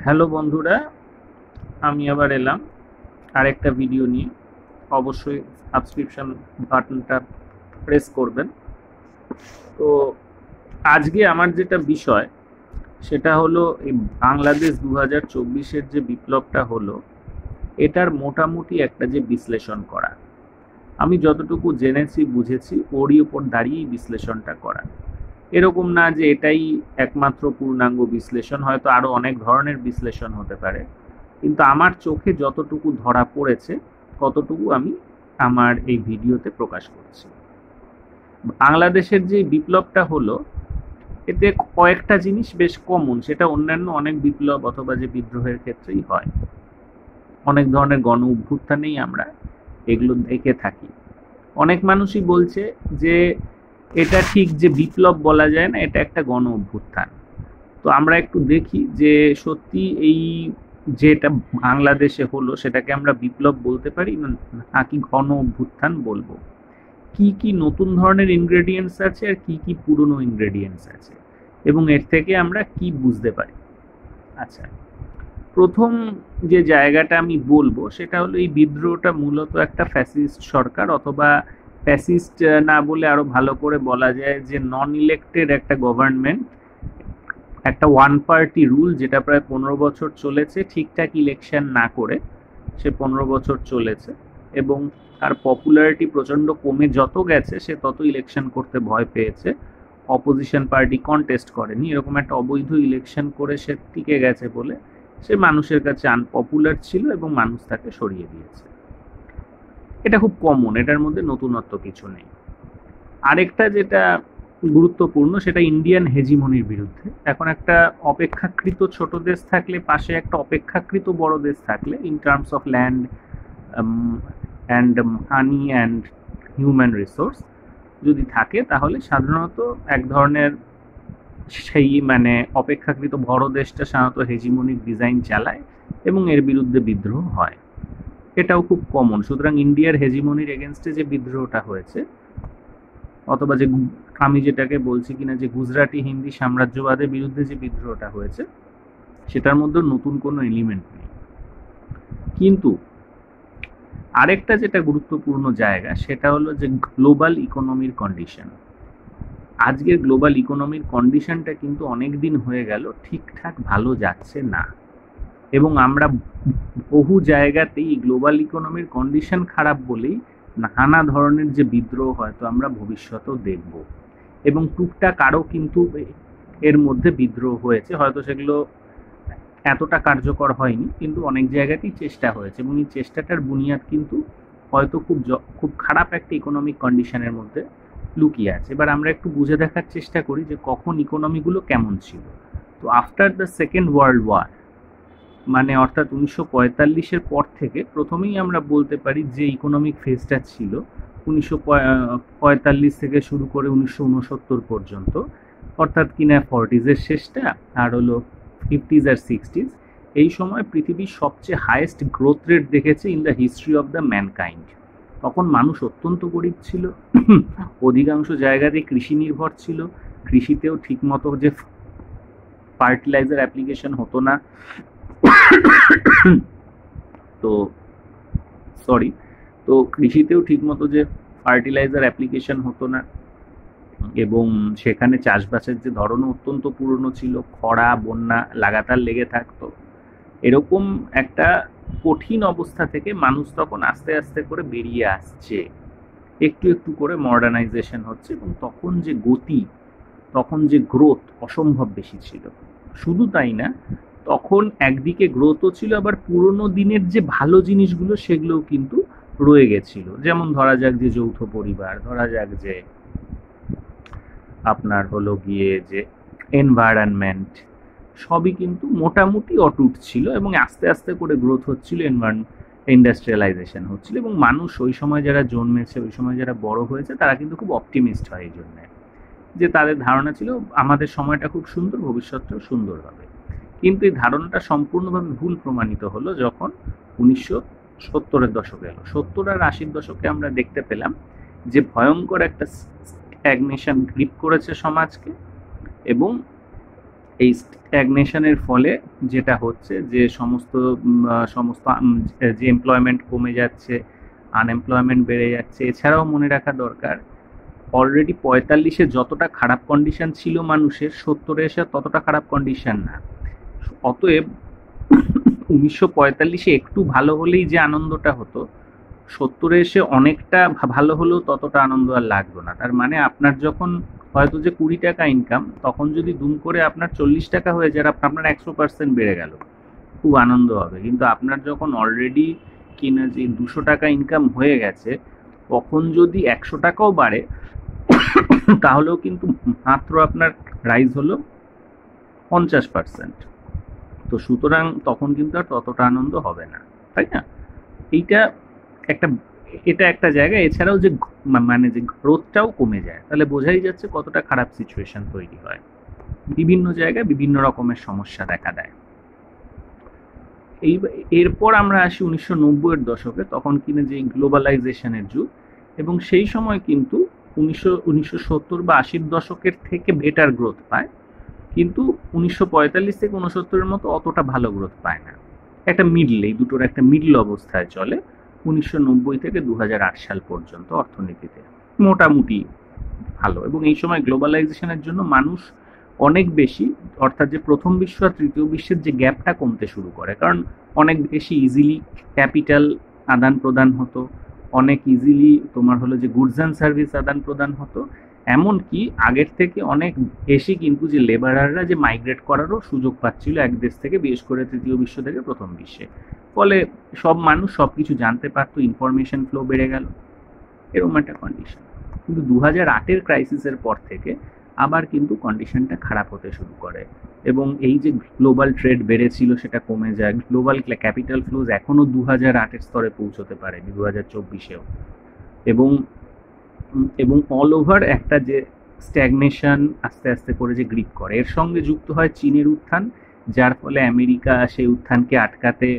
Hello বন্ধুরা, আমি আবার এলাম আরেকটা ভিডিও নিয়ে। অবশ্যই সাবস্ক্রিপশন বাটনটা প্রেস করবেন। তো আজকে আমার যেটা বিষয় সেটা হলো এই বাংলাদেশ 2024-এর যে বিপ্লবটা হলো, এটার মোটামুটি একটা যে বিশ্লেষণ করা। আমি যতটুকু জেনেছি বুঝেছি ওরই উপর দাঁড়িয়েই বিশ্লেষণটা করা। এরকম না যে এটাই একমাত্র পূর্ণাঙ্গ বিশ্লেষণ, হয়তো আরো অনেক ধরনের বিশ্লেষণ হতে পারে, কিন্তু আমার চোখে যতটুকু ধরা পড়েছে ততটুকু আমি আমার এই ভিডিওতে প্রকাশ করছি। বাংলাদেশের যে বিপ্লবটা হলো, এতে কয়েকটা জিনিস বেশ কমন, সেটা অন্যান্য অনেক বিপ্লব অথবা যে বিদ্রোহের ক্ষেত্রেই হয়। অনেক ধরনের গণ অভ্যুত্থানেই আমরা এগুলো দেখে থাকি। অনেক মানুষই বলছে যে এটা ঠিক যে বিপ্লব বলা যায় না, এটা একটা গণ অভ্যুত্থান। তো আমরা একটু দেখি যে সত্যি এই যেটা বাংলাদেশে হলো সেটাকে আমরা বিপ্লব বলতে পারি নাকি গণ অভ্যুত্থান বলবো। কি কি নতুন ধরনের ইনগ্রেডিয়েন্টস আছে আর কি কি পুরনো ইনগ্রেডিয়েন্টস আছে, এবং এর থেকে আমরা কি বুঝতে পারি। আচ্ছা, প্রথম যে জায়গাটা আমি বলবো সেটা হলো এই বিদ্রোহটা মূলত একটা ফ্যাসিস্ট সরকার, অথবা ফ্যাসিস্ট না বলে আরো ভালো করে বলা যায় যে নন ইলেক্টেড একটা গভর্নমেন্ট, একটা ওয়ান পার্টি রুল, যেটা প্রায় 15 বছর চলেছে ঠিকঠাক ইলেকশন না করে। সে 15 বছর চলেছে এবং তার পপুলারিটি প্রচণ্ড কমে যত গেছে সে তত ইলেকশন করতে ভয় পেয়েছে। অপোজিশন পার্টি কন্টেস্ট করেনি, এরকম একটা অবৈধ ইলেকশন করে সে টিকে গেছে বলে সে মানুষের কাছে আনপপুলার ছিল এবং মানুষ তাকে সরিয়ে দিয়েছে। এটা খুব কমন, এটার মধ্যে নতুনত্ব কিছু নেই। আরেকটা যেটা গুরুত্বপূর্ণ সেটা ইন্ডিয়ান হেজিমনির বিরুদ্ধে। এখন একটা অপেক্ষাকৃত ছোট দেশ থাকলে, পাশে একটা অপেক্ষাকৃত বড় দেশ থাকলে, in terms of land and money and human resource যদি থাকে, তাহলে সাধারণত এক ধরনের সেই অপেক্ষাকৃত বড় দেশটা সাধারণত হেজিমনিক ডিজাইন চালায় এবং এর বিরুদ্ধে বিদ্রোহ হয়। এটাও খুব কমন। সুতরাং ইন্ডিয়ার হেজিমনির এগেনস্টে যে বিদ্রোহটা হয়েছে, অথবা যে আমি যেটাকে বলছি কিনা যে গুজরাটি হিন্দি সাম্রাজ্যবাদের বিরুদ্ধে যে বিদ্রোহটা হয়েছে, সেটার মধ্যে নতুন কোনো এলিমেন্ট নেই। কিন্তু আরেকটা যেটা গুরুত্বপূর্ণ জায়গা সেটা হলো যে গ্লোবাল ইকোনমির কন্ডিশন। আজকের গ্লোবাল ইকোনমির কন্ডিশনটা কিন্তু অনেক দিন হয়ে গেল ঠিকঠাক ভালো যাচ্ছে না, এবং আমরা বহু জায়গাতেই গ্লোবাল ইকোনমির কন্ডিশন খারাপ বলেই নানা ধরনের যে বিদ্রোহ হয়তো আমরা ভবিষ্যতেও দেখব, এবং টুকটাক আরও কিন্তু এর মধ্যে বিদ্রোহ হয়েছে, হয়তো সেগুলো এতটা কার্যকর হয়নি, কিন্তু অনেক জায়গাতেই চেষ্টা হয়েছে, এবং এই চেষ্টাটার বুনিয়াদ কিন্তু হয়তো খুব খারাপ একটা ইকোনমিক কন্ডিশনের মধ্যে লুকিয়ে আছে। এবার আমরা একটু বুঝে দেখার চেষ্টা করি যে কখন ইকোনমিগুলো কেমন ছিল। তো after the second world war, অর্থাৎ 1945-এর পর থেকে প্রথমেই আমরা বলতে পারি যে ইকোনমিক ফেজটা ছিল 1945 থেকে শুরু করে 1969 পর্যন্ত, অর্থাৎ কিনা 40s-এর শেষটা আর হলো 50s আর 60s। এই সময় পৃথিবীর সবচেয়ে হাইয়েস্ট গ্রোথ রেট দেখেছে in the history of the mankind. তখন মানুষ অত্যন্ত গরিব ছিল, অধিকাংশ জায়গাতে কৃষি নির্ভর ছিল, কৃষিতেও ঠিকমতো যে ফার্টিলাইজার অ্যাপ্লিকেশন হতো না, তো কৃষিতেও ঠিকমতো যে ফার্টিলাইজার অ্যাপ্লিকেশন হতো না, এবং সেখানে চাষবাসের যে ধরনও অত্যন্ত পুরনো ছিল, খরা বন্যা লাগাতার লেগে থাকতো। এরকম একটা কঠিন অবস্থা থেকে মানুষ তখন আস্তে আস্তে করে বেরিয়ে আসছে, একটু একটু করে মডার্নাইজেশন হচ্ছে, এবং তখন যে গতি, তখন যে গ্রোথ অসম্ভব বেশি ছিল। শুধু তাই না, তখন একদিকে গ্রোথও ছিল, আবার পুরনো দিনের যে ভালো জিনিসগুলো সেগুলোও কিন্তু রয়ে গেছিল। যেমন ধরা যাক যে যৌথ পরিবার, ধরা যাক যে আপনার হলো গিয়ে যে এনভায়রনমেন্ট, সবই কিন্তু মোটামুটি অটুট ছিল, এবং আস্তে আস্তে করে গ্রোথ হচ্ছিল, ইন্ডাস্ট্রিয়ালাইজেশন হচ্ছিল, এবং মানুষ ওই সময় যারা জন্মেছে, ওই সময় যারা বড় হয়েছে, তারা কিন্তু খুব অপটিমিস্ট হয় এই জন্যে, যে তাদের ধারণা ছিল আমাদের সময়টা খুব সুন্দর, ভবিষ্যৎটাও সুন্দর হবে। কিন্তু এই ধারণাটা সম্পূর্ণভাবে ভুল প্রমাণিত হলো যখন 1970-এর দশকে এলো। 70 আর 80-র দশকে আমরা দেখতে পেলাম যে ভয়ঙ্কর একটা স্ট্যাগনেশন গ্রিপ করেছে সমাজকে, এবং এই স্ট্যাগনেশনের ফলে যেটা হচ্ছে যে সমস্ত যে এমপ্লয়মেন্ট কমে যাচ্ছে, আনএমপ্লয়মেন্ট বেড়ে যাচ্ছে। এছাড়াও মনে রাখা দরকার, অলরেডি 45-এ যতটা খারাপ কন্ডিশন ছিল মানুষের, 70-এ এসে ততটা খারাপ কন্ডিশন না। অতএব 1945-এ একটু ভালো হলেই যে আনন্দটা হতো, 70-এ এসে অনেকটা ভালো হলেও ততটা আনন্দ আর লাগতো না। তার মানে আপনার যখন হয়তো যে 20 টাকা ইনকাম, তখন যদি দুম করে আপনার 40 টাকা হয়ে যায়, আপনার 100% বেড়ে গেল, খুব আনন্দ হবে। কিন্তু আপনার যখন অলরেডি কিনা যে 200 টাকা ইনকাম হয়ে গেছে, তখন যদি 100 টাকাও বাড়ে, তাহলেও কিন্তু মাত্র আপনার রাইজ হলো 50%। তো সুতরাং তখন কিন্তু আর ততটা আনন্দ হবে না, তাই না? এইটা একটা এটা একটা জায়গা। এছাড়াও যে মানে যে গ্রোথটাও কমে যায়, তাহলে বোঝাই যাচ্ছে কতটা খারাপ সিচুয়েশন তৈরি হয়। বিভিন্ন জায়গায় বিভিন্ন রকমের সমস্যা দেখা দেয়। এরপর আমরা আসি 1990-এর দশকে, তখন কিনা যে গ্লোবালাইজেশনের যুগ, এবং সেই সময় কিন্তু 1970 বা 80-র দশকের থেকে বেটার গ্রোথ পায়, কিন্তু 1945 থেকে 69-এর মতো অতটা ভালো গ্রোথ পায় না। একটা মিডল, এই দুটোর একটা মিডল অবস্থায় চলে 1990 থেকে 2008 সাল পর্যন্ত অর্থনীতিতে, মোটামুটি ভালো। এবং এই সময় গ্লোবালাইজেশনের জন্য মানুষ অনেক বেশি, অর্থাৎ যে প্রথম বিশ্ব আর তৃতীয় বিশ্বের যে গ্যাপটা কমতে শুরু করে, কারণ অনেক বেশি ইজিলি ক্যাপিটাল আদান প্রদান হতো, অনেক ইজিলি তোমার হলো যে গুডস অ্যান্ড সার্ভিস আদান প্রদান হতো। এমনকি আগের থেকে অনেক বেশি কিন্তু যে লেবারাররা যে মাইগ্রেট করারও সুযোগ পাচ্ছিল এক দেশ থেকে, বিশেষ করে তৃতীয় বিশ্ব থেকে প্রথম বিশ্বে। ফলে সব মানুষ সব কিছু জানতে পারতো, ইনফরমেশন ফ্লো বেড়ে গেল, এরকম একটা কন্ডিশন। কিন্তু 2008-এর ক্রাইসিসের পর থেকে আবার কিন্তু কন্ডিশনটা খারাপ হতে শুরু করে, এবং এই যে গ্লোবাল ট্রেড বেড়েছিল সেটা কমে যায়। গ্লোবাল ক্যাপিটাল ফ্লোজ এখনও 2008-এর স্তরে পৌঁছতে পারেনি 2024-এও। এবং অল ওভার একটা যে স্ট্যাগনেশন আস্তে আস্তে করে যে গ্রিপ করে, এর সঙ্গে যুক্ত হয় চীনের উত্থান, যার ফলে আমেরিকা সেই উত্থানকে আটকাতে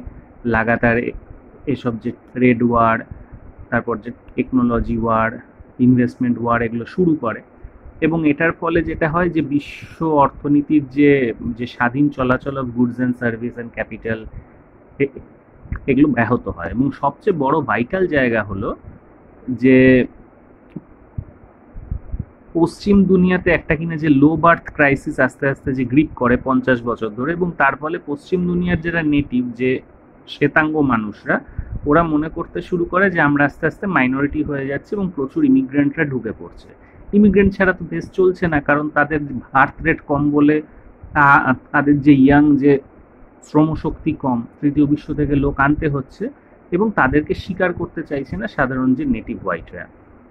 লাগাতার এসব যে ট্রেড ওয়ার, তারপর যে টেকনোলজি ওয়ার, ইনভেস্টমেন্ট ওয়ার, এগুলো শুরু করে। এবং এটার ফলে যেটা হয় যে বিশ্ব অর্থনীতির যে স্বাধীন চলাচল of goods and service and capital, এগুলো ব্যাহত হয়। এবং সবচেয়ে বড় ভাইটাল জায়গা হলো যে পশ্চিম দুনিয়াতে একটা কিনা যে লো বার্থ ক্রাইসিস আস্তে আস্তে যে গ্রিপ করে 50 বছর ধরে, এবং তার ফলে পশ্চিম দুনিয়ার যারা নেটিভ, যে শ্বেতাঙ্গ মানুষরা, ওরা মনে করতে শুরু করে যে আমরা আস্তে আস্তে মাইনরিটি হয়ে যাচ্ছে, এবং প্রচুর ইমিগ্রেন্টরা ঢুকে পড়ছে। ইমিগ্রেন্ট ছাড়া তো দেশ চলছে না, কারণ তাদের বার্থ রেট কম বলে, তাদের যে ইয়াং যে শ্রমশক্তি কম, তৃতীয় বিশ্ব থেকে লোক আনতে হচ্ছে, এবং তাদেরকে স্বীকার করতে চাইছে না সাধারণ যে নেটিভ হোয়াইটরা।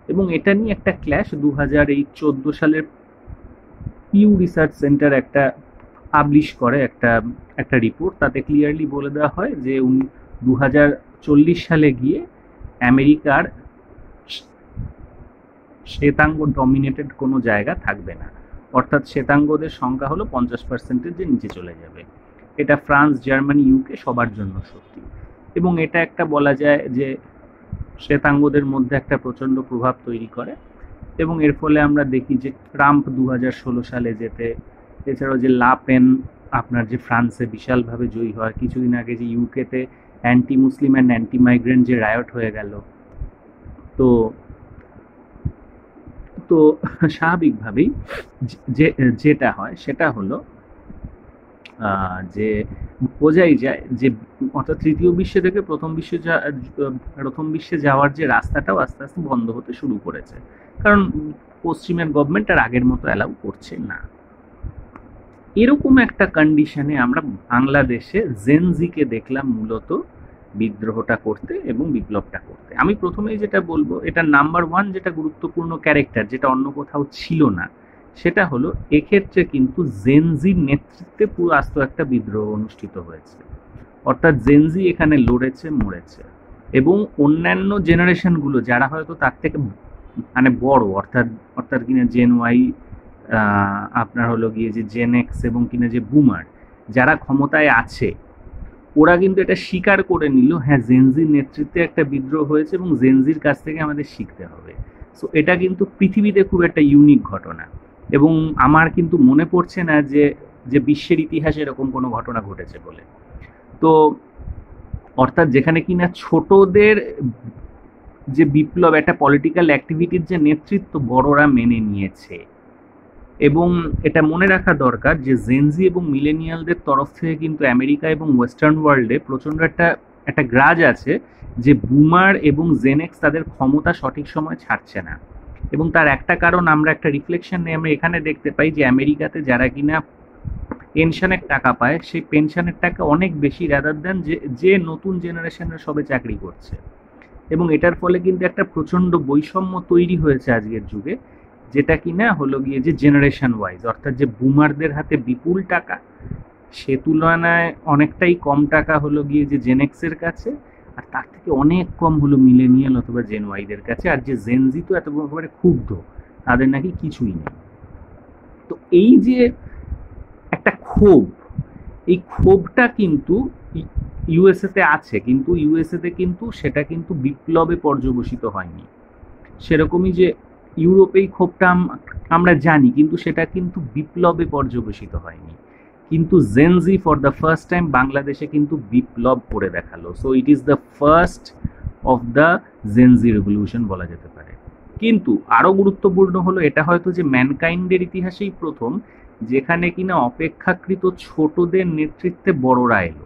এবং এটা নিয়ে একটা ক্ল্যাশ 2014 সালের পিউ রিসার্চ সেন্টার একটা পাবলিশ করে একটা রিপোর্ট। তাতে ক্লিয়ারলি বলে দেওয়া হয় যে 2040 সালে গিয়ে আমেরিকার শ্বেতাঙ্গ ডমিনেটেড কোনো জায়গা থাকবে না, অর্থাৎ শ্বেতাঙ্গদের সংখ্যা হলো 50%-এর যে নিচে চলে যাবে। এটা ফ্রান্স, জার্মানি, ইউকে সবার জন্য সত্যি। এবং এটা একটা বলা যায় যে শ্বেতাঙ্গদের মধ্যে একটা প্রচণ্ড প্রভাব তৈরি করে। এবং এর ফলে আমরা দেখি যে ট্রাম্প 2016 সালে যেতে, এছাড়াও যে লাপেন আপনার যে ফ্রান্সে বিশালভাবে জয়ী হয়, কিছুদিন আগে যে ইউকেতে anti Muslim and anti migrant যে রায়ট হয়ে গেল। তো তো স্বাভাবিকভাবেই যেটা হয় সেটা হলো যে বোঝাই যায় যে অর্থাৎ তৃতীয় বিশ্ব থেকে প্রথম বিশ্বে যাওয়ার যে রাস্তাটাও আস্তে আস্তে বন্ধ হতে শুরু করেছে, কারণ পশ্চিমের গভর্নমেন্ট আর আগের মতো অ্যালাউ করছে না। এরকম একটা কন্ডিশনে আমরা বাংলাদেশে জেনজিকে দেখলাম মূলত বিদ্রোহটা করতে এবং বিপ্লবটা করতে। আমি প্রথমেই যেটা বলবো, এটা নাম্বার 1 যেটা গুরুত্বপূর্ণ ক্যারেক্টার, যেটা অন্য কোথাও ছিল না, সেটা হলো এক্ষেত্রে কিন্তু জেনজির নেতৃত্বে পুরো আস্ত একটা বিদ্রোহ অনুষ্ঠিত হয়েছে। অর্থাৎ জেনজি এখানে লড়েছে, মরেছে। এবং অন্যান্য জেনারেশনগুলো যারা হয়তো তার থেকে মানে বড়, অর্থাৎ কিনা জেন ওয়াই, আপনার হলো গিয়ে যে জেন এক্স এবং কিনা যে বুমার, যারা ক্ষমতায় আছে, ওরা কিন্তু এটা স্বীকার করে নিল, হ্যাঁ জেনজির নেতৃত্বে একটা বিদ্রোহ হয়েছে এবং জেনজির কাছ থেকে আমাদের শিখতে হবে। সো এটা কিন্তু পৃথিবীতে খুব একটা ইউনিক ঘটনা। এবং আমার কিন্তু মনে পড়ছে না যে যে বিশ্বের ইতিহাসে এরকম কোনো ঘটনা ঘটেছে বলে। তো অর্থাৎ যেখানে কিনা ছোটদের যে বিপ্লব, একটা পলিটিক্যাল অ্যাক্টিভিটির যে নেতৃত্ব বড়রা মেনে নিয়েছে। এবং এটা মনে রাখা দরকার যে জেনজি এবং মিলেনিয়ালদের তরফ থেকে কিন্তু আমেরিকা এবং ওয়েস্টার্ন ওয়ার্ল্ডে প্রচণ্ড একটা গ্রাজ আছে যে বুমার এবং জেনেক্স তাদের ক্ষমতা সঠিক সময় ছাড়ছে না। এবং তার একটা কারণ আমরা একটা রিফ্লেকশন আমরা এখানে দেখতে পাই যে আমেরিকাতে যারা কিনা পেনশনের টাকা পায়, সেই পেনশনের টাকা অনেক বেশি রাদার দেন যে নতুন জেনারেশনের সবে চাকরি করছে। এবং এটার ফলে কিন্তু একটা প্রচণ্ড বৈষম্য তৈরি হয়েছে আজকের যুগে, যেটা কিনা হলো গিয়ে যে জেনারেশন ওয়াইজ, অর্থাৎ যে বুমারদের হাতে বিপুল টাকা, সে তুলনায় অনেকটাই কম টাকা হলো গিয়ে যে জেনেক্সের কাছে, আর তার থেকে অনেক কম হলো মিলেনিয়াল অথবা জেন ওয়াইদের কাছে। আর যে জেনজি তো এত একেবারে ক্ষুব্ধ, তাদের নাকি কিছুই নেই। তো এই যে একটা ক্ষোভ, এই ক্ষোভটা কিন্তু ইউএসএতে আছে, কিন্তু ইউএসএতে কিন্তু সেটা কিন্তু বিপ্লবে পর্যবসিত হয়নি। সেরকমই যে ইউরোপেই ক্ষোভটা আমরা জানি, কিন্তু সেটা কিন্তু বিপ্লবে পর্যবসিত হয়নি। কিন্তু Gen Z for the first time বাংলাদেশে কিন্তু বিপ্লব করে দেখালো। So it is the first of the Gen Z revolution বলা যেতে পারে। কিন্তু আরও গুরুত্বপূর্ণ হলো এটা হয়তো যে ম্যানকাইন্ডের ইতিহাসেই প্রথম যেখানে কিনা অপেক্ষাকৃত ছোটদের নেতৃত্বে বড়রা এলো।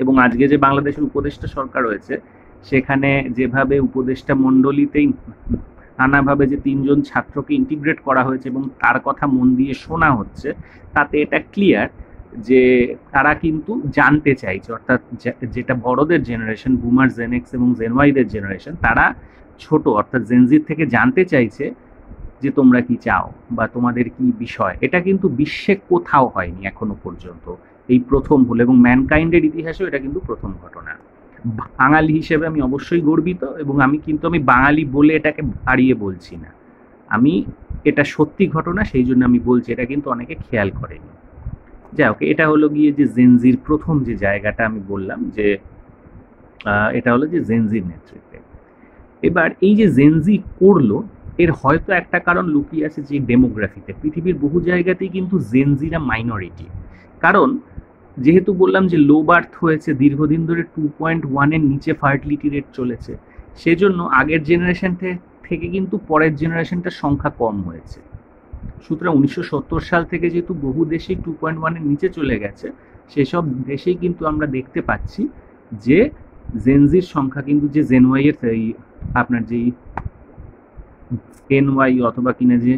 এবং আজকে যে বাংলাদেশের উপদেষ্টা সরকার রয়েছে, সেখানে যেভাবে উপদেষ্টা মণ্ডলীতেই নানাভাবে যে 3 জন ছাত্রকে ইন্টিগ্রেট করা হয়েছে এবং তার কথা মন দিয়ে শোনা হচ্ছে, তাতে এটা ক্লিয়ার যে তারা কিন্তু জানতে চাইছে, অর্থাৎ যেটা বড়দের জেনারেশন, বুমার, জেনেক্স এবং জেনওয়াইদের জেনারেশন, তারা ছোট অর্থাৎ জেনজির থেকে জানতে চাইছে যে তোমরা কি চাও বা তোমাদের কি বিষয়। এটা কিন্তু বিশ্বে কোথাও হয়নি এখনো পর্যন্ত, এই প্রথম হলো। এবং ম্যানকাইন্ডের ইতিহাসেও এটা কিন্তু প্রথম ঘটনা। বাঙালি হিসেবে আমি অবশ্যই গর্বিত, এবং আমি বাঙালি বলে এটাকে বাড়িয়ে বলছি না, আমি এটা সত্যি ঘটনা, সেই জন্য আমি বলছি। এটা কিন্তু অনেকে খেয়াল করেনি। যাই হোক, এটা হলো গিয়ে যে জেনজির প্রথম যে জায়গাটা আমি বললাম যে এটা হলো যে জেনজির নেতৃত্বে। এবার এই যে জেনজি করলো, এর হয়তো একটা কারণ লুকিয়ে আছে যে ডেমোগ্রাফিতে। পৃথিবীর বহু জায়গাতেই কিন্তু জেনজিরা মাইনরিটি, কারণ যেহেতু বললাম যে লো বার্থ হয়েছে, দীর্ঘদিন ধরে 2.1-এর নিচে ফার্টিলিটি রেট চলেছে, সেজন্য আগের জেনারেশন থেকে কিন্তু পরের জেনারেশনটার সংখ্যা কম হয়েছে। সুতরাং 1970 সাল থেকে যেহেতু বহু দেশেই 2.1-এর নিচে চলে গেছে, সেসব দেশেই কিন্তু আমরা দেখতে পাচ্ছি যে জেনজির সংখ্যা কিন্তু যে জেনওয়াইয়ের আপনার যেই এনওয়াই অথবা কিনা যে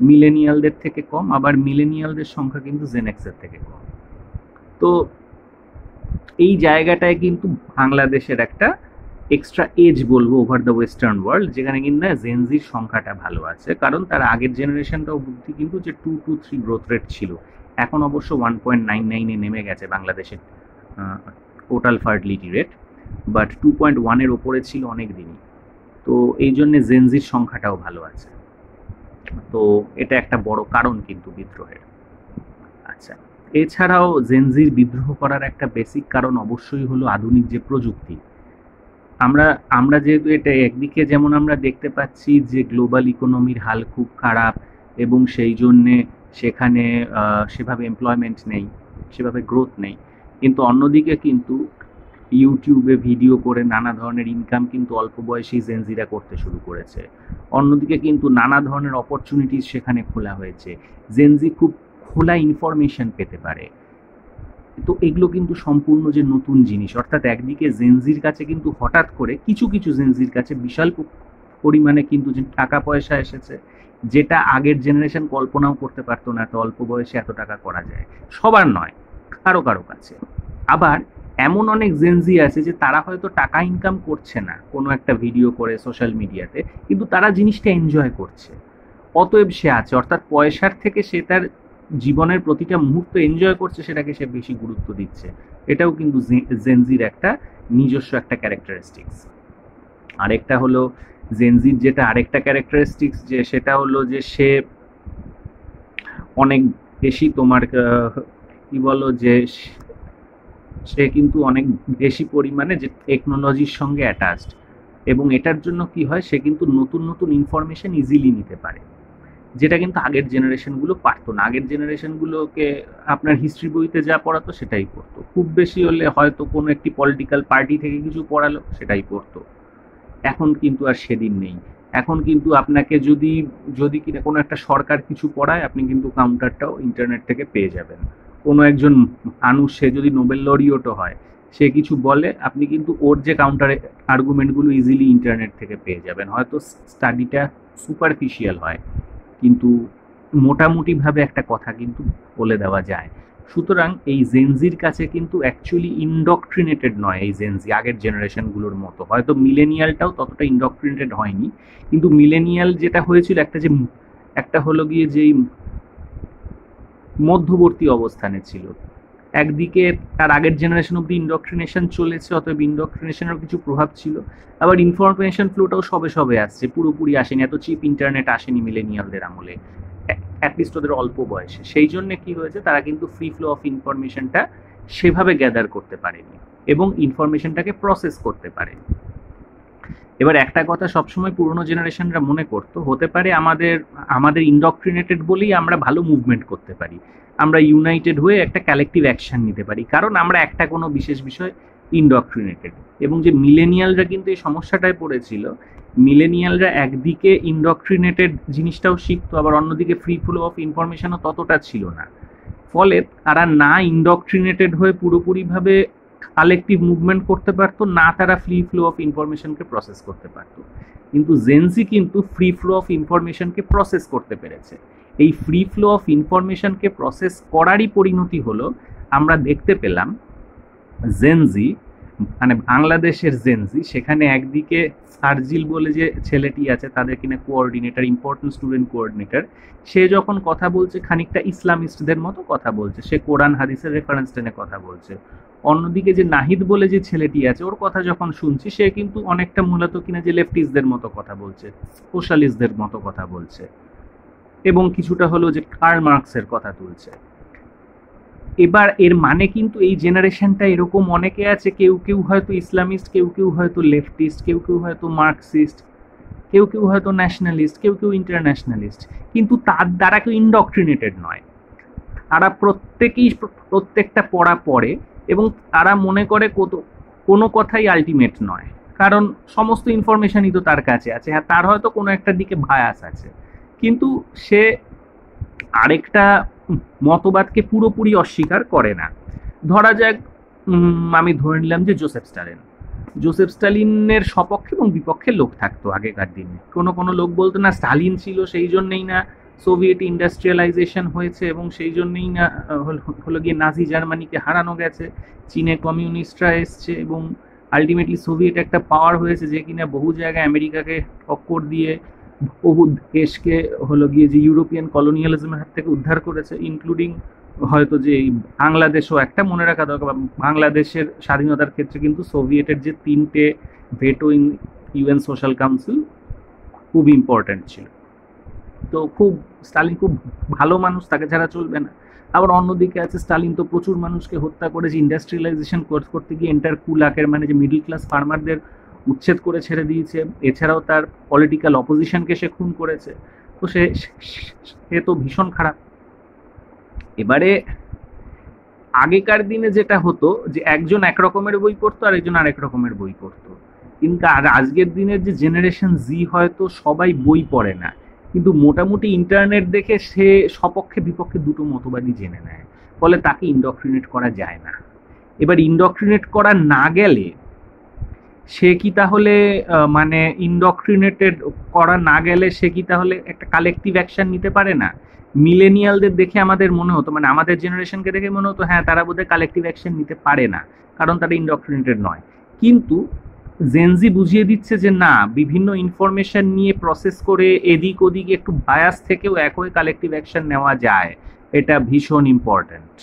মিলেনিয়ালদের থেকে কম, আবার মিলেনিয়ালদের সংখ্যা কিন্তু জেনেক্সের থেকে কম। তো এই জায়গাটায় কিন্তু বাংলাদেশের একটা এক্সট্রা এজ বলবো ওভার দ্য ওয়েস্টার্ন ওয়ার্ল্ড, যেখানে কিন্তু জেনজির সংখ্যাটা ভালো আছে, কারণ তার আগের জেনারেশনটা অবধি কিন্তু যে 2 to 3 গ্রোথ রেট ছিল, এখন অবশ্য 1.99-এ নেমে গেছে বাংলাদেশের টোটাল ফার্টিলিটি রেট, বাট 2.1-এর ওপরে ছিল অনেক দিনই। তো এই জন্যে জেনজির সংখ্যাটাও ভালো আছে। তো এটা একটা বড় কারণ কিন্তু বিদ্রোহের। আচ্ছা, এছাড়াও জেনজির বিদ্রোহ করার একটা বেসিক কারণ অবশ্যই হলো আধুনিক যে প্রযুক্তি। আমরা যেহেতু এটা একদিকে যেমন আমরা দেখতে পাচ্ছি যে গ্লোবাল ইকোনমির হাল খুব খারাপ, এবং সেই জন্যে সেখানে সেভাবে এমপ্লয়মেন্ট নেই, সেভাবে গ্রোথ নেই, কিন্তু অন্যদিকে কিন্তু ইউটিউবে ভিডিও করে নানা ধরনের ইনকাম কিন্তু অল্প বয়সী জেনজিরা করতে শুরু করেছে। অন্যদিকে কিন্তু নানা ধরনের অপরচুনিটিস সেখানে খোলা হয়েছে, জেনজি খুব খোলা ইনফরমেশন পেতে পারে। তো এগুলো কিন্তু সম্পূর্ণ যে নতুন জিনিস, অর্থাৎ একদিকে জেনজির কাছে কিন্তু হঠাৎ করে কিছু জেনজির কাছে বিশাল পরিমাণে কিন্তু যে টাকা পয়সা এসেছে, যেটা আগের জেনারেশন কল্পনাও করতে পারতো না, এত অল্প বয়সে এত টাকা করা যায়। সবার নয়, কারো কাছে। আবার এমন অনেক জেনজি আছে যে তারা হয়তো টাকা ইনকাম করছে না কোনো একটা ভিডিও করে সোশ্যাল মিডিয়াতে, কিন্তু তারা জিনিসটা এনজয় করছে, অতএব সে আছে। অর্থাৎ পয়সার থেকে সে তার জীবনের প্রতিটা মুহূর্ত এনজয় করছে, সেটাকে সে বেশি গুরুত্ব দিচ্ছে। এটাও কিন্তু জেনজির একটা নিজস্ব একটা ক্যারেক্টারিস্টিক্স। আরেকটা হলো জেনজির যেটা আরেকটা ক্যারেক্টারিস্টিক্স, যে সেটা হলো যে সে অনেক বেশি তোমার কি বলো যে সে কিন্তু অনেক বেশি পরিমাণে যে টেকনোলজির সঙ্গে অ্যাটাচড, এবং এটার জন্য কি হয়, সে কিন্তু নতুন ইনফরমেশন ইজিলি নিতে পারে। যেটা কিন্তু আগের জেনারেশনগুলো পারতো না। আগের জেনারেশনগুলোকে আপনার হিস্ট্রি বইতে যা পড়াতো সেটাই পড়তো, খুব বেশি হলে হয়তো কোনো একটি পলিটিক্যাল পার্টি থেকে কিছু পড়ালো সেটাই পড়তো। এখন কিন্তু আর সেদিন নেই। এখন কিন্তু আপনাকে যদি যদি কিনা কোনো একটা সরকার কিছু পড়ায়, আপনি কিন্তু কাউন্টারটাও ইন্টারনেট থেকে পেয়ে যাবেন। কোনো একজন মানুষ, সে যদি নোবেল লরিওটো হয়, সে কিছু বলে, আপনি কিন্তু ওর যে কাউন্টার আর্গুমেন্টগুলো ইজিলি ইন্টারনেট থেকে পেয়ে যাবেন। হয়তো স্টাডিটা সুপারফিশিয়াল হয়, কিন্তু মোটামুটিভাবে একটা কথা কিন্তু বলে দেওয়া যায়। সুতরাং এই জেনজির কাছে কিন্তু অ্যাকচুয়ালি ইনডক্ট্রিনেটেড নয় এই জেনজি, আগের জেনারেশনগুলোর মতো। হয়তো মিলেনিয়ালটাও ততটা ইনডক্ট্রিনেটেড হয়নি, কিন্তু মিলেনিয়াল যেটা হয়েছিল, একটা হলো গিয়ে যেই মধ্যবর্তী অবস্থানে ছিল। একদিকে তার আগের জেনারেশন অব্দি ইন্ডক্ট্রিনেশন চলেছে, অতএব ইন্ডক্ট্রিনেশনের কিছু প্রভাব ছিল। আবার ইনফরমেশন ফ্লোটাও সবে সবে আসছে, পুরোপুরি আসেনি, এত চিপ ইন্টারনেট আসেনি মিলেনিয়ালদের আমলে, অ্যাটলিস্ট ওদের অল্প বয়সে। সেই জন্য কি হয়েছে, তারা কিন্তু ফ্রি ফ্লো অফ ইনফরমেশনটা সেভাবে গ্যাদার করতে পারেনি এবং ইনফরমেশনটাকে প্রসেস করতে পারেনি। এবার একটা কথা সবসময় পুরনো জেনারেশনরা মনে করতো, হতে পারে আমাদের ইন্ডক্ট্রিনেটেড বলেই আমরা ভালো মুভমেন্ট করতে পারি, আমরা ইউনাইটেড হয়ে একটা কালেকটিভ অ্যাকশন নিতে পারি, কারণ আমরা একটা কোনো বিশেষ বিষয় ইন্ডক্ট্রিনেটেড। এবং যে মিলেনিয়ালরা কিন্তু এই সমস্যাটায় পড়েছিল, মিলেনিয়ালরা একদিকে ইন্ডক্ট্রিনেটেড জিনিসটাও শিখতো, আবার অন্যদিকে ফ্রি ফ্লো অফ ইনফরমেশনও ততটা ছিল না। ফলে তারা না ইন্ডক্ট্রিনেটেড হয়ে পুরোপুরিভাবে কালেকটিভ মুভমেন্ট করতে পারতো, না তারা ফ্রি ফ্লো অফ ইনফরমেশনকে প্রসেস করতে পারতো। কিন্তু জেনজি কিন্তু ফ্রি ফ্লো অফ ইনফরমেশনকে প্রসেস করতে পেরেছে। এই ফ্রি ফ্লো অফ ইনফরমেশনকে প্রসেস করারই পরিণতি হলো আমরা দেখতে পেলাম জেনজি, মানে বাংলাদেশের জেনজি, সেখানে একদিকে সার্জিল বলে যে ছেলেটি আছে, তাদের কিনা কোঅর্ডিনেটর, ইম্পর্টেন্ট স্টুডেন্ট কোঅর্ডিনেটর, সে যখন কথা বলছে খানিকটা ইসলামিস্টদের মতো কথা বলছে, সে কোরআন হাদিসের রেফারেন্স টেনে কথা বলছে। অন্যদিকে যে নাহিদ বলে যে ছেলেটি আছে, ওর কথা যখন শুনছি, সে কিন্তু অনেকটা মূলত কিনা যে লেফটিস্টদের মতো কথা বলছে, সোশ্যালিস্টদের মতো কথা বলছে, এবং কিছুটা হলো যে কার্ল মার্কসের কথা তুলছে। এবার এর মানে কিন্তু এই জেনারেশনটা এরকম অনেকে আছে, কেউ কেউ হয়তো ইসলামিস্ট, কেউ কেউ হয়তো লেফটিস্ট, কেউ কেউ হয়তো মার্কসিস্ট, কেউ কেউ হয়তো ন্যাশনালিস্ট, কেউ কেউ ইন্টারন্যাশনালিস্ট, কিন্তু তার দ্বারা কেউ ইন্ডক্ট্রিনেটেড নয়। তারা প্রত্যেকেই প্রত্যেকটা পড়া পড়ে এবং তারা মনে করে কোনো কথাই আলটিমেট নয়, কারণ সমস্ত ইনফরমেশনই তো তার কাছে আছে। হ্যাঁ, তার হয়তো কোনো একটা দিকে বায়াস আছে, কিন্তু সে আরেকটা মতবাদকে পুরোপুরি অস্বীকার করে না। ধরা যাক, আমি ধরে নিলাম যে জোসেফ স্টালিনের সপক্ষে এবং বিপক্ষে লোক থাকতো আগেকার দিনে। কোনো কোনো লোক বলতো না, স্টালিন ছিল সেই জন্যই না সোভিয়েত ইন্ডাস্ট্রিয়ালাইজেশন হয়েছে এবং সেই জন্যই না হলো গিয়ে নাজি জার্মানিকে হারানো গেছে, চীনে কমিউনিস্টরা এসছে এবং আলটিমেটলি সোভিয়েত একটা পাওয়ার হয়েছে যে কিনা বহু জায়গায় আমেরিকাকে টক্কর দিয়ে বহু দেশকে হলো গিয়ে যে ইউরোপিয়ান কলোনিয়ালিজমের হাত থেকে উদ্ধার করেছে, ইনক্লুডিং হয়তো যে বাংলাদেশও একটা। মনে রাখা দরকার, বাংলাদেশের স্বাধীনতার ক্ষেত্রে কিন্তু সোভিয়েটের যে 3টে veto in UN social council খুব ইম্পর্ট্যান্ট ছিল। তো স্টালিন খুব ভালো মানুষ, তাকে ছাড়া চলবে না। আবার অন্যদিকে আছে, স্টালিন তো প্রচুর মানুষকে হত্যা করেছে, ইন্ডাস্ট্রিয়ালাইজেশন করতে গিয়ে এন্টার কুলাকের, মানে যে মিডল ক্লাস ফার্মারদের উচ্ছেদ করে ছেড়ে দিয়েছে। এছাড়াও তার পলিটিক্যাল অপোজিশনকে সে খুন করেছে। তো সে তো ভীষণ খারাপ। এবারে আগেকার দিনে যেটা হতো যে একজন এক রকমের বই পড়তো আর একজন আরেক রকমের বই পড়তো, কিন্তু আজকের দিনের যে জেনারেশন জি, হয়তো সবাই বই পড়ে না, কিন্তু মোটামুটি ইন্টারনেট দেখে সে সপক্ষে বিপক্ষে দুটো মতবাদই জেনে নেয়, ফলে তাকে ইন্ডক্ট্রিনেট করা যায় না। এবার ইন্ডক্ট্রিনেট করা না গেলে সে কি তাহলে মানে ইন্ডক্ট্রিনেটেড করা না গেলে সে কি তাহলে একটা কালেকটিভ অ্যাকশন নিতে পারে না? মিলেনিয়ালদের দেখে আমাদের মনে হতো, মানে আমাদের জেনারেশনকে দেখে মনে হতো হ্যাঁ তারা বোধহয় কালেকটিভ অ্যাকশন নিতে পারে না, কারণ তারা ইন্ডক্ট্রিনেটেড নয়। কিন্তু জেনজি বুঝিয়ে দিচ্ছে যে না, বিভিন্ন ইনফরমেশন নিয়ে প্রসেস করে এদিক ওদিক একটু বায়াস থেকেও একই কালেকটিভ অ্যাকশন নেওয়া যায়, এটা ভীষণ ইম্পর্ট্যান্ট।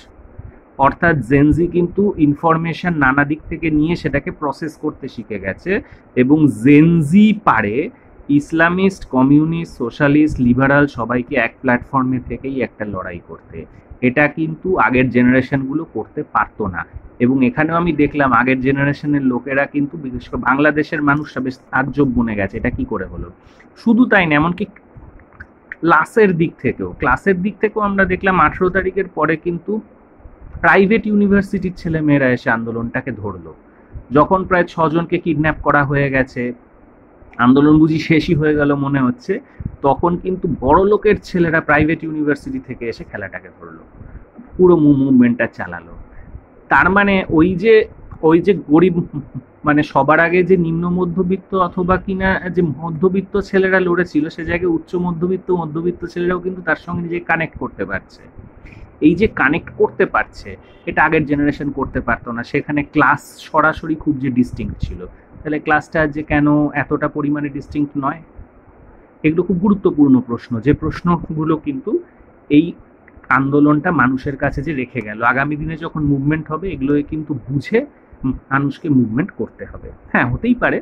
অর্থাৎ জেনজি কিন্তু ইনফরমেশন নানা দিক থেকে নিয়ে সেটাকে প্রসেস করতে শিখে গেছে, এবং জেনজি পারে ইসলামিস্ট, কমিউনিস্ট, সোশ্যালিস্ট, লিবারাল সবাইকে এক প্ল্যাটফর্মে থেকেই একটা লড়াই করতে। এটা কিন্তু আগের জেনারেশনগুলো করতে পারতো না। এবং এখানেও আমি দেখলাম আগের জেনারেশনের লোকেরা কিন্তু, বিশেষ করে বাংলাদেশের মানুষরা বেশ তাজ্জব বনে গেছে, এটা কি করে হলো। শুধু তাই না, এমনকি ক্লাসের দিক থেকেও আমরা দেখলাম 18 তারিখের পরে কিন্তু প্রাইভেট ইউনিভার্সিটির ছেলে মেয়েরা এসে আন্দোলনটাকে ধরলো। যখন প্রায় 6 জনকে কিডন্যাপ করা হয়ে গেছে, আন্দোলন বুঝি শেষই হয়ে গেল মনে হচ্ছে, তখন কিন্তু বড় লোকের ছেলেরা প্রাইভেট ইউনিভার্সিটি থেকে এসে খেলাটাকে ধরলো, পুরো মুভমেন্টটা চালালো। তার মানে ওই যে গরিব, মানে সবার আগে যে নিম্ন মধ্যবিত্ত অথবা কিনা যে মধ্যবিত্ত ছেলেরা লড়েছিল, সে জায়গায় উচ্চ মধ্যবিত্ত ছেলেরাও কিন্তু তার সঙ্গে নিজে কানেক্ট করতে পারছে। এই যে কানেক্ট করতে পারছে, এটা আগের জেনারেশন করতে পারতো না। সেখানে ক্লাস সরাসরি খুব যে ডিস্টিংক্ট ছিল, তাহলে ক্লাসটা যে কেন এতটা পরিমাণে ডিস্টিংক্ট নয়? এগুলো খুব গুরুত্বপূর্ণ প্রশ্ন, যে প্রশ্নগুলো কিন্তু এই আন্দোলনটা মানুষের কাছে যে রেখে গেল। আগামী দিনে যখন মুভমেন্ট হবে, এগুলো কিন্তু বুঝে মানুষকে মুভমেন্ট করতে হবে। হ্যাঁ, হতেই পারে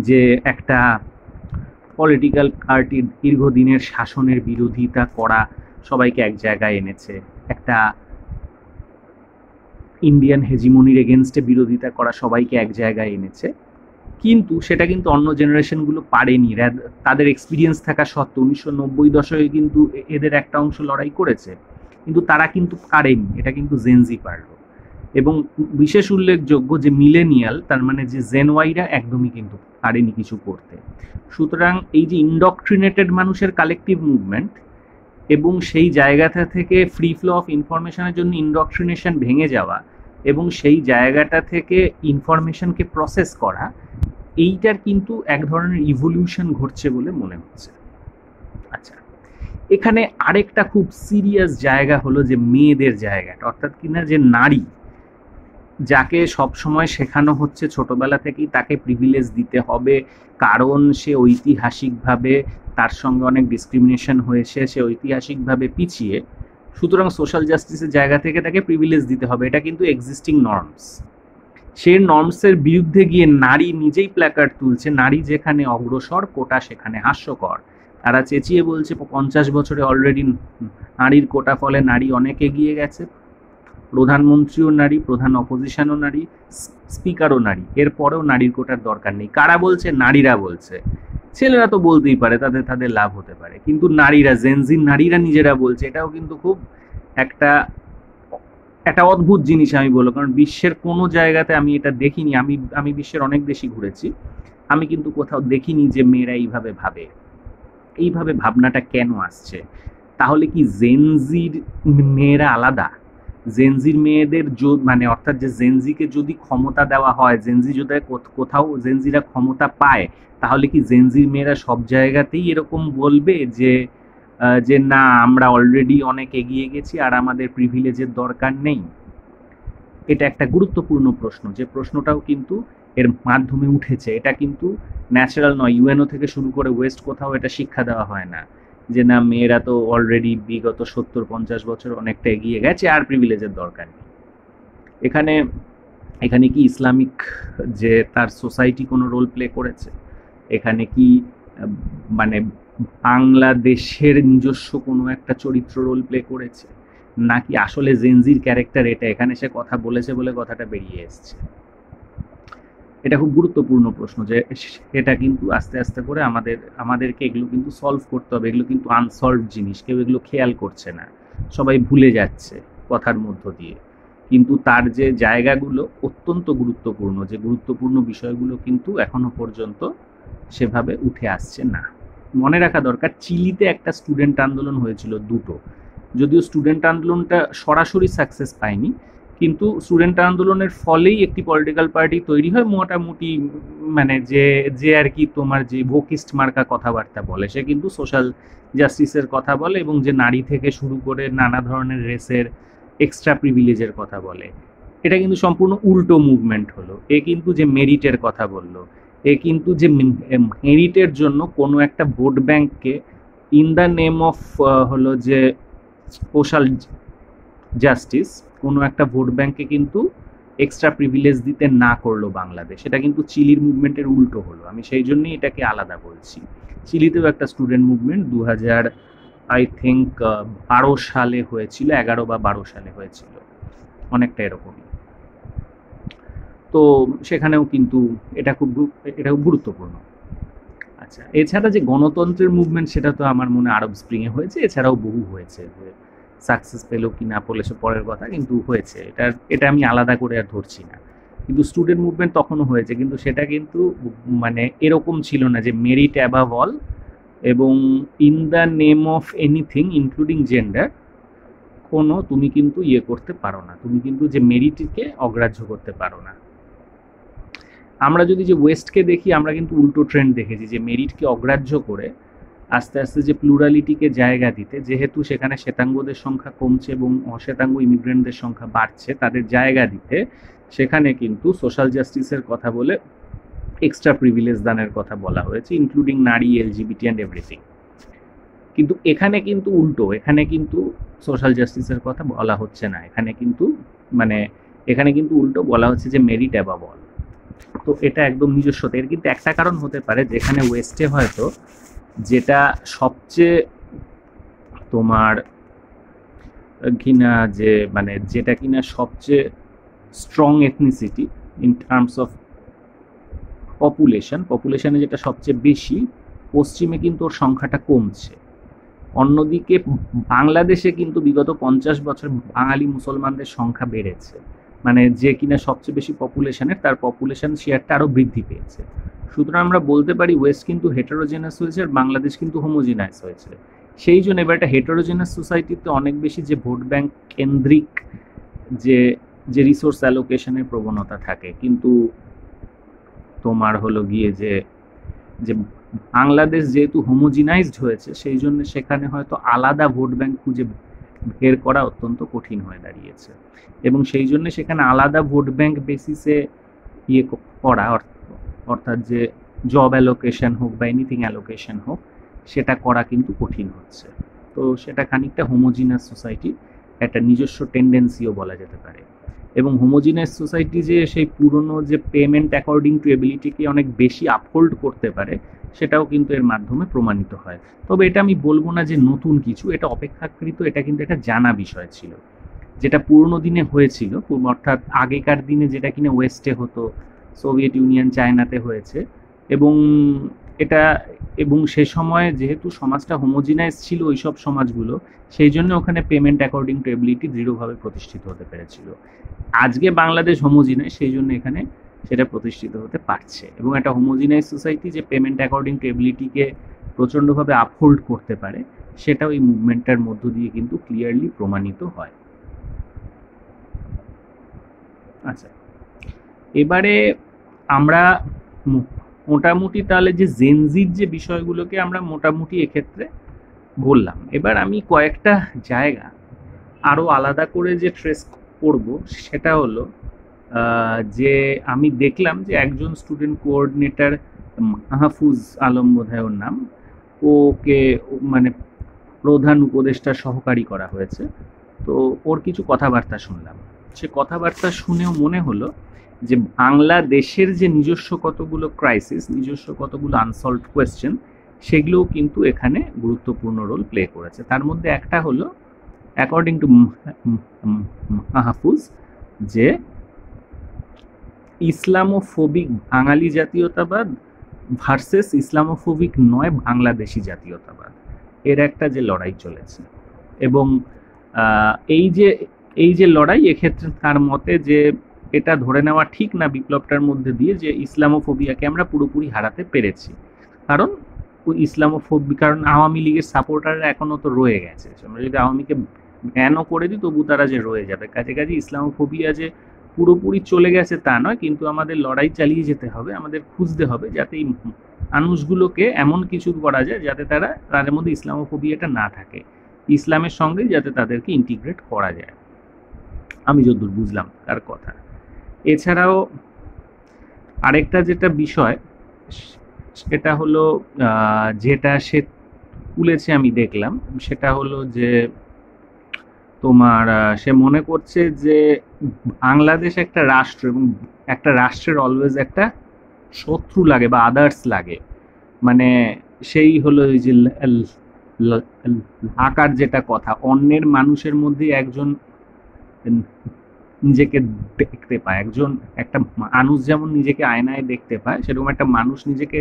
যে একটা পলিটিক্যাল পার্টির দীর্ঘদিনের শাসনের বিরোধিতা করা সবাইকে এক জায়গায় এনেছে, একটা ইন্ডিয়ান হেজিমনির এগেনস্টে বিরোধিতা করা সবাইকে এক জায়গায় এনেছে, কিন্তু সেটা কিন্তু অন্য জেনারেশনগুলো পারেনি। তাদের এক্সপিরিয়েন্স থাকা সত্ত্বেও 1990 দশকে কিন্তু এদের একটা অংশ লড়াই করেছে, কিন্তু তারা কিন্তু পারেনি। এটা কিন্তু জেনজি পারল। এবং বিশেষ উল্লেখযোগ্য যে মিলেনিয়াল, তার মানে যে জেন ওয়াইরা একদমই কিন্তু পারেনি কিছু করতে। সুতরাং এই যে ইনডক্ট্রিনেটেড মানুষের কালেকটিভ মুভমেন্ট, এবং সেই জায়গাটা থেকে ফ্রি ফ্লো অফ ইনফরমেশনের জন্য ইনডক্ট্রিনেশন ভেঙে যাওয়া, এবং সেই জায়গাটা থেকে ইনফরমেশনকে প্রসেস করা, এইটার কিন্তু এক ধরনের ইভলিউশন ঘটছে বলে মনে হচ্ছে। আচ্ছা, এখানে আরেকটা খুব সিরিয়াস জায়গা হলো যে মেয়েদের জায়গাটা, অর্থাৎ কিনা যে নারী, যাকে সবসময় শেখানো হচ্ছে ছোটবেলা থেকেই তাকে প্রিভিলেজ দিতে হবে, কারণ সে ঐতিহাসিকভাবে তার সঙ্গে অনেক ডিসক্রিমিনেশন হয়েছে, সে ঐতিহাসিকভাবে পিছিয়ে, সুতরাং সোশ্যাল জাস্টিসের জায়গা থেকে তাকে প্রিভিলেজ দিতে হবে। এটা কিন্তু এক্সিস্টিং নর্মস। সেই নর্মসের বিরুদ্ধে গিয়ে নারী নিজেই প্ল্যাকার্ড তুলছে, নারী যেখানে অগ্রসর, কোটা সেখানে হাস্যকর। তারা চেঁচিয়ে বলছে 50 বছরে অলরেডি নারীর কোটা ফলে নারী অনেক এগিয়ে গেছে, প্রধানমন্ত্রীও নারী, প্রধান অপোজিশনও নারী, স্পিকারও নারী, এরপরেও নারীর কোটার দরকার নেই। কারা বলছে? নারীরা বলছে। ছেলেরা তো বলতেই পারে, তাদের লাভ হতে পারে, কিন্তু নারীরা, জেনজির নারীরা নিজেরা বলছে। এটাও কিন্তু খুব একটা অদ্ভুত জিনিস আমি বলবো, কারণ বিশ্বের কোনো জায়গাতে আমি এটা দেখিনি। আমি বিশ্বের অনেক দেশই ঘুরেছি, আমি কিন্তু কোথাও দেখিনি যে মেয়েরা এইভাবে ভাবে। এইভাবে ভাবনাটা কেন আসছে? তাহলে কি জেনজির মেয়েরা আলাদা? জেনজির মেয়েদের মানে অর্থাৎ যে জেনজিকে যদি ক্ষমতা দেওয়া হয়, জেনজি যদি কোথাও জেনজিরা ক্ষমতা পায়, তাহলে কি জেনজির মেয়েরা সব জায়গাতেই এরকম বলবে যে না, আমরা অলরেডি অনেক এগিয়ে গেছি আর আমাদের প্রিভিলেজের দরকার নেই? এটা একটা গুরুত্বপূর্ণ প্রশ্ন, যে প্রশ্নটাও কিন্তু এর মাধ্যমে উঠেছে। এটা কিন্তু ন্যাচারাল নয়। ইউএনও থেকে শুরু করে ওয়েস্ট কোথাও এটা শিক্ষা দেওয়া হয় না যে না, মেয়েরা তো অলরেডি বিগত 70-50 বছর অনেকটা এগিয়ে গেছে, আর প্রিভিলেজের দরকার নেই। এখানে কি ইসলামিক যে তার সোসাইটি কোনো রোল প্লে করেছে? এখানে কি মানে বাংলাদেশের নিজস্ব কোনো একটা চরিত্র রোল প্লে করেছে? নাকি আসলে জেনজির ক্যারেক্টার এটা, এখানে সে কথা বলেছে বলে কথাটা বেরিয়ে এসছে? এটা খুব গুরুত্বপূর্ণ প্রশ্ন, যে এটা কিন্তু আস্তে আস্তে করে আমাদেরকে এগুলো কিন্তু সলভ করতে হবে। এগুলো কিন্তু আনসলভ জিনিস, কেউ এগুলো খেয়াল করছে না, সবাই ভুলে যাচ্ছে কথার মধ্য দিয়ে। কিন্তু তার যে জায়গাগুলো অত্যন্ত গুরুত্বপূর্ণ, যে গুরুত্বপূর্ণ বিষয়গুলো কিন্তু এখনো পর্যন্ত সেভাবে উঠে আসছে না। মনে রাখা দরকার, চিলিতে একটা স্টুডেন্ট আন্দোলন হয়েছিল, দুটো, যদিও স্টুডেন্ট আন্দোলনটা সরাসরি সাকসেস পায়নি, কিন্তু স্টুডেন্ট আন্দোলনের ফলেই একটি পলিটিক্যাল পার্টি তৈরি হয় মোটামুটি। মানে যে আর কি তোমার যে ভোকিস্ট মার্কা কথাবার্তা বলে, সে কিন্তু সোশ্যাল জাস্টিসের কথা বলে, এবং যে নারী থেকে শুরু করে নানা ধরনের রেসের এক্সট্রা প্রিভিলেজের কথা বলে। এটা কিন্তু সম্পূর্ণ উল্টো মুভমেন্ট হলো। এ কিন্তু যে মেরিটের কথা বললো, এ কিন্তু যে মেরিটের জন্য কোনো একটা ভোট ব্যাংককে ইন দ্য নেম অফ হলো যে সোশ্যাল জাস্টিস, কোনো একটা ভোট ব্যাংকে কিন্তু এক্সট্রা প্রিভিলেজ দিতে না করলো বাংলাদেশ। এটা কিন্তু চিলির মুভমেন্টের উল্টো হলো। আমি সেই জন্যই এটাকে আলাদা বলছি। চিলিতেও একটা স্টুডেন্ট মুভমেন্ট 12 সালে হয়েছিল, 11 বা 12 সালে হয়েছিল, অনেকটা এরকমই। তো সেখানেও কিন্তু এটা খুব গুরুত্বপূর্ণ। আচ্ছা, এছাড়া যে গণতন্ত্রের মুভমেন্ট সেটা তো আমার মনে আরব স্প্রিংয়ে হয়েছে, এছাড়াও বহু হয়েছে। সাকসেস পেলো কি না পেলো সে পরের কথা, কিন্তু হয়েছে, এটা আমি আলাদা করে আর ধরছি না। কিন্তু স্টুডেন্ট মুভমেন্ট তখনও হয়েছে, কিন্তু সেটা কিন্তু মানে এরকম ছিল না যে মেরিট অ্যাবাভ অল এবং in the name of anything including gender কোনো তুমি কিন্তু ইয়ে করতে পারো না, তুমি কিন্তু যে মেরিটকে অগ্রাহ্য করতে পারো না। আমরা যদি যে ওয়েস্টকে দেখি, আমরা কিন্তু উল্টো ট্রেন্ড দেখেছি যে মেরিটকে অগ্রাহ্য করে আস্তে আস্তে যে প্লুরালিটিকে জায়গা দিতে, যেহেতু সেখানে শ্বেতাঙ্গদের সংখ্যা কমছে এবং অশ্বেতাঙ্গ ইমিগ্রেন্টদের সংখ্যা বাড়ছে, তাদের জায়গা দিতে সেখানে কিন্তু সোশ্যাল জাস্টিসের কথা বলে এক্সট্রা প্রিভিলেজ দানের কথা বলা হয়েছে, ইনক্লুডিং নারী, এলজিবিটি অ্যান্ড এভরিথিং। কিন্তু এখানে কিন্তু উল্টো, এখানে কিন্তু সোশ্যাল জাস্টিসের কথা বলা হচ্ছে না, এখানে কিন্তু উল্টো বলা হচ্ছে যে মেরিট অ্যাবাভ অল। তো এটা একদম নিজস্বতা। এর কিন্তু একটা কারণ হতে পারে, যেখানে ওয়েস্টে হয়তো যেটা সবচেয়ে তোমার কিনা যে মানে যেটা কিনা সবচেয়ে strong ethnicity in terms of পপুলেশনে যেটা সবচেয়ে বেশি, পশ্চিমে কিন্তু ওর সংখ্যাটা কমছে। অন্যদিকে বাংলাদেশে কিন্তু বিগত 50 বছর বাঙালি মুসলমানদের সংখ্যা বেড়েছে, মানে যে কিনা সবচেয়ে বেশি পপুলেশনের, তার পপুলেশন শেয়ারটা আরও বৃদ্ধি পেয়েছে। সুতরাং আমরা বলতে পারি ওয়েস্ট কিন্তু হেটারোজেনাস হয়েছে আর বাংলাদেশ কিন্তু হোমোজিনাস হয়েছে। সেই জন্য এবার একটা হেটারোজেনাস সোসাইটিতে অনেক বেশি যে ভোট ব্যাংক কেন্দ্রিক যে যে রিসোর্স অ্যালোকেশনের প্রবণতা থাকে, কিন্তু তোমার হলো গিয়ে যে যে বাংলাদেশ যেহেতু হোমোজিনাইজড হয়েছে, সেই জন্য সেখানে হয়তো আলাদা ভোট ব্যাংক খুঁজে বের করা অত্যন্ত কঠিন হয়ে দাঁড়িয়েছে, এবং সেই জন্য সেখানে আলাদা ভোট ব্যাংক বেসিসে ইয়ে করা, অর্থাৎ যে জব অ্যালোকেশন হোক বা এনিথিং অ্যালোকেশন হোক, সেটা করা কিন্তু কঠিন হচ্ছে। তো সেটা খানিকটা হোমোজিনাস সোসাইটি একটা নিজস্ব টেন্ডেন্সিও বলা যেতে পারে। এবং হোমোজিনাস সোসাইটি যে সেই পুরনো যে পেমেন্ট অ্যাকর্ডিং টু এবিলিটিকে অনেক বেশি আপহোল্ড করতে পারে, সেটাও কিন্তু এর মাধ্যমে প্রমাণিত হয়। তবে এটা আমি বলবো না যে নতুন কিছু, এটা অপেক্ষাকৃত, এটা কিন্তু একটা জানা বিষয় ছিল, যেটা পুরনো দিনে হয়েছিল, অর্থাৎ আগেকার দিনে যেটা কিনা ওয়েস্টে হতো, সোভিয়েত ইউনিয়ন, চায়নাতে হয়েছে। এবং এটা এবং সে সময় যেহেতু সমাজটা হোমোজিনাইজ ছিল ওইসব সমাজগুলো, সেই জন্য ওখানে পেমেন্ট অ্যাকর্ডিং টু এবিলিটি দৃঢ়ভাবে প্রতিষ্ঠিত হতে পেরেছিল। আজকে বাংলাদেশ হোমোজিনাইজ, সেই জন্য এখানে সেটা প্রতিষ্ঠিত হতে পারছে, এবং একটা হোমোজিনাইজ সোসাইটি যে পেমেন্ট অ্যাকর্ডিং টু এবিলিটিকে প্রচণ্ডভাবে আপহোল্ড করতে পারে, সেটাও এই মুভমেন্টটার মধ্য দিয়ে কিন্তু ক্লিয়ারলি প্রমাণিত হয়। আচ্ছা, এবারে আমরা মোটামুটি তাহলে যে জেনজির যে বিষয়গুলোকে আমরা মোটামুটি এক্ষেত্রে বললাম। এবার আমি কয়েকটা জায়গা আরও আলাদা করে যে ট্রেস করব, সেটা হলো যে আমি দেখলাম যে একজন স্টুডেন্ট কোঅর্ডিনেটর, মাহফুজ আলম বোধহয় ওর নাম, ওকে মানে প্রধান উপদেষ্টা সহকারী করা হয়েছে। তো ওর কিছু কথাবার্তা শুনলাম, সে কথাবার্তা শুনেও মনে হলো যে বাংলাদেশের যে নিজস্ব কতগুলো ক্রাইসিস, নিজস্ব কতগুলো আনসলভড কোয়েশ্চেন, সেগুলোও কিন্তু এখানে গুরুত্বপূর্ণ রোল প্লে করেছে। তার মধ্যে একটা হলো, অ্যাকর্ডিং টু মাহফুজ, যে ইসলামোফোবিক বাঙালি জাতীয়তাবাদ ভার্সেস ইসলামোফোবিক নয় বাংলাদেশি জাতীয়তাবাদ, এর একটা যে লড়াই চলেছে। এবং এই যে লড়াই, এক্ষেত্রে তার মতে যে এটা ধরে নেওয়া ঠিক না বিপ্লবটার মধ্যে দিয়ে যে ইসলামোফোবিয়াকে আমরা পুরোপুরি হারাতে পেরেছি, কারণ কারণ আওয়ামী লীগের সাপোর্টাররা এখনও তো রয়ে গেছে। আমরা যদি আওয়ামীকে ব্যানও করে দিই, তবু তারা যে রয়ে যাবে। কাছে ইসলামোফোবিয়া যে পুরোপুরি চলে গেছে তা নয়, কিন্তু আমাদের লড়াই চালিয়ে যেতে হবে, আমাদের খুঁজতে হবে যাতে এই মানুষগুলোকে এমন কিছু করা যায় যাতে তাদের মধ্যে ইসলামোফোবিয়াটা না থাকে, ইসলামের সঙ্গে যাতে তাদেরকে ইন্টিগ্রেট করা যায়। আমি যতদূর বুঝলাম তার কথা। এছাড়াও আরেকটা যেটা বিষয়, সেটা হলো যেটা সে তুলেছে আমি দেখলাম, সেটা হলো যে তোমার সে মনে করছে যে বাংলাদেশ একটা রাষ্ট্র, এবং একটা রাষ্ট্রের অলওয়েজ একটা শত্রু লাগে বা আদার্স লাগে। মানে সেই হলো এই যে আকার যেটা কথা, অন্যের মানুষের মধ্যে একজন নিজেকে দেখতে পায়। একটা মানুষ যেমন নিজেকে আয়নায় দেখতে পায়, সেরকম একটা মানুষ নিজেকে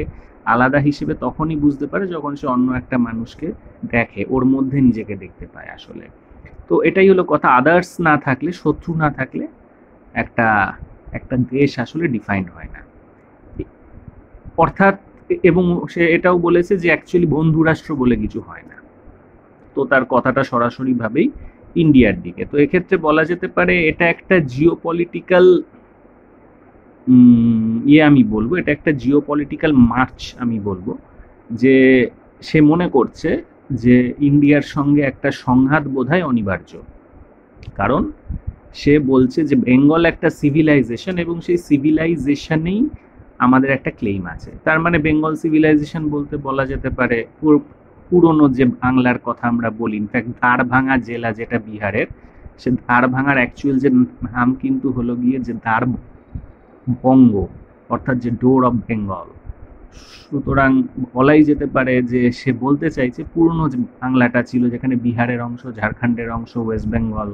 আলাদা হিসেবে তখনই বুঝতে পারে যখন সে অন্য একটা মানুষকে দেখে, ওর মধ্যে নিজেকে দেখতে পায় আসলে। তো এটাই হলো কথা, আদার্স না থাকলে, শত্রু না থাকলে একটা একটা দেশ আসলে ডিফাইন্ড হয় না। অর্থাৎ এবং সে এটাও বলেছে যে অ্যাকচুয়ালি বন্ধু রাষ্ট্র বলে কিছু হয় না। তো তার কথাটা সরাসরিভাবেই ইন্ডিয়ার দিকে। তো এক্ষেত্রে বলা যেতে পারে এটা একটা জিওপলিটিক্যাল আমি বলবো এটা একটা জিওপলিটিক্যাল মার্চ আমি বলবো, যে সে মনে করছে যে ইন্ডিয়ার সঙ্গে একটা সংঘাত বোধহয় অনিবার্য। কারণ সে বলছে যে বেঙ্গল একটা সিভিলাইজেশন এবং সেই সিভিলাইজেশনেই আমাদের একটা ক্লেইম আছে। তার মানে বেঙ্গল সিভিলাইজেশন বলতে বলা যেতে পারে পুরনো যে বাংলার কথা আমরা বলি, ইনফ্যাক্ট দ্বারভাঙা জেলা যেটা বিহারের, সে দ্বারভাঙার অ্যাকচুয়াল যে নাম কিন্তু হলো গিয়ে যে দ্বারবঙ্গ, অর্থাৎ যে ডোর অফ বেঙ্গল। সুতরাং বলাই যেতে পারে যে সে বলতে চাইছে পুরনো যে বাংলাটা ছিল, যেখানে বিহারের অংশ, ঝাড়খণ্ডের অংশ, ওয়েস্ট বেঙ্গল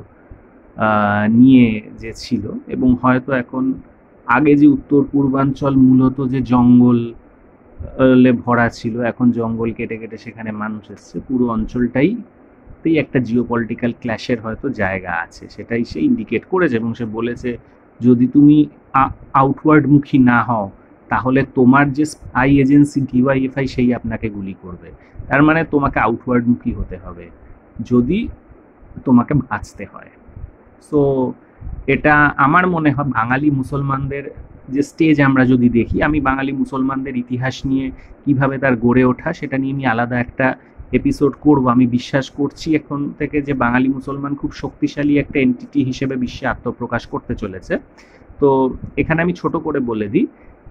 নিয়ে যে ছিল, এবং হয়তো এখন আগে যে উত্তর পূর্বাঞ্চল মূলত যে জঙ্গলে ভরা ছিল, এখন জঙ্গল কেটে কেটে সেখানে মানুষ এসছে, পুরো অঞ্চলটাইতেই একটা জিওপলিটিক্যাল ক্ল্যাশের হয়তো জায়গা আছে, সেটাই সে ইন্ডিকেট করেছে। এবং সে বলেছে যদি তুমি আউটওয়ার্ডমুখী না হও তাহলে তোমার যে স্পাই এজেন্সি ডিওয়াইএফআই সেই আপনাকে গুলি করবে। তার মানে তোমাকে আউটওয়ার্ডমুখী হতে হবে যদি তোমাকে বাঁচতে হয়। সো এটা আমার মনে হয় বাঙালি মুসলমানদের যে স্টেজ আমরা যদি দেখি, আমি বাঙালি মুসলমানদের ইতিহাস নিয়ে কিভাবে তার গড়ে ওঠা সেটা নিয়ে আমি আলাদা একটা এপিসোড করব। আমি বিশ্বাস করছি এখন থেকে যে বাঙালি মুসলমান খুব শক্তিশালী একটা এন্টিটি হিসেবে বিশ্বে আত্মপ্রকাশ করতে চলেছে। তো এখানে আমি ছোট করে বলে দিই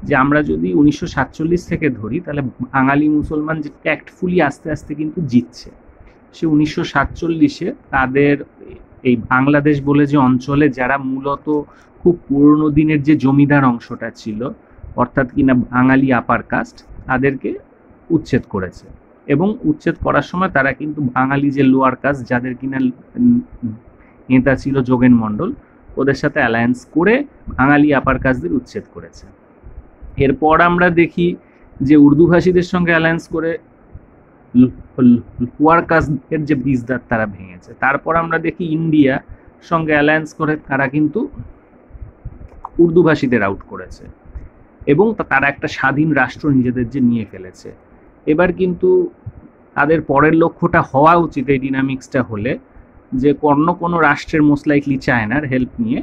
যে আমরা যদি 1947 থেকে ধরি, তাহলে বাঙালি মুসলমান যে ট্যাক্টফুলি আস্তে আস্তে কিন্তু জিতছে। সে 1947-এ তাদের এই বাংলাদেশ বলে যে অঞ্চলে যারা মূলত খুব পুরনো দিনের যে জমিদার অংশটা ছিল, অর্থাৎ কিনা বাঙালি আপার কাস্ট, তাদেরকে উচ্ছেদ করেছে। এবং উচ্ছেদ করার সময় তারা কিন্তু বাঙালি যে লোয়ার কাস্ট, যাদের কিনা নেতা ছিল যোগেন মণ্ডল, ওদের সাথে অ্যালায়েন্স করে বাঙালি আপার কাস্টদের উচ্ছেদ করেছে। এরপর আমরা দেখি যে উর্দুভাষীদের সঙ্গে অ্যালায়েন্স করে লোয়ার কাস্টের যে বীজদার তারা ভেঙেছে। তারপর আমরা দেখি ইন্ডিয়া সঙ্গে অ্যালায়েন্স করে তারা কিন্তু উর্দুভাষীদের আউট করেছে এবং তারা একটা স্বাধীন রাষ্ট্র নিজেদের যে নিয়ে ফেলেছে। এবার কিন্তু তাদের পরের লক্ষ্যটা হওয়া উচিত এই ডিনামিক্সটা হলে যে কোনো রাষ্ট্রের মোস্ট লাইকলি চায়নার হেল্প নিয়ে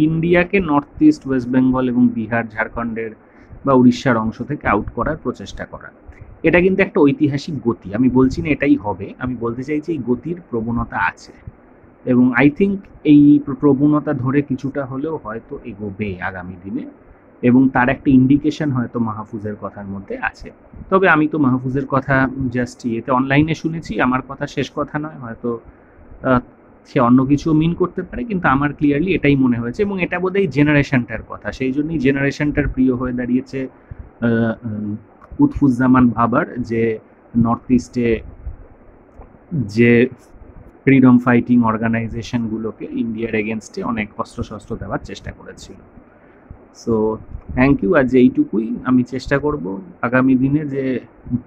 ইন্ডিয়াকে নর্থ ইস্ট, ওয়েস্ট বেঙ্গল এবং বিহার, ঝাড়খণ্ডের বা উড়িষ্যার অংশ থেকে আউট করার প্রচেষ্টা করা। এটা কিন্তু একটা ঐতিহাসিক গতি। আমি বলছি না এটাই হবে, আমি বলতে চাইছি এই গতির প্রবণতা আছে এবং আই থিঙ্ক এই প্রবণতা ধরে কিছুটা হলেও হয়তো এগোবে আগামী দিনে, এবং তার একটা ইন্ডিকেশন হয়তো মাহফুজের কথার মধ্যে আছে। তবে আমি তো মাহফুজের কথা জাস্ট এতে অনলাইনে শুনেছি, আমার কথা শেষ কথা নয়, হয়তো সে অন্য কিছু মিন করতে পারে, কিন্তু আমার ক্লিয়ারলি এটাই মনে হয়েছে এবং এটা বোধহয় জেনারেশনটার কথা। সেই জন্যই জেনারেশনটার প্রিয় হয়ে দাঁড়িয়েছে লুৎফুজ্জামান বাবর, যে নর্থ ইস্টে যে ফ্রিডম ফাইটিং অর্গানাইজেশনগুলোকে ইন্ডিয়ার এগেনস্টে অনেক অস্ত্রশস্ত্র দেওয়ার চেষ্টা করেছিল। So thank you. আজ এইটুকুই। আমি চেষ্টা করব আগামী দিনে যে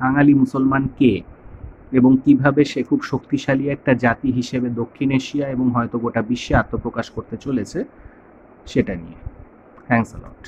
বাঙালি মুসলমান কে এবং কিভাবে সে খুব শক্তিশালী একটা জাতি হিসেবে দক্ষিণ এশিয়া এবং হয়তো গোটা বিশ্বে আত্মপ্রকাশ করতে চলেছে সেটা নিয়ে। Thanks a lot.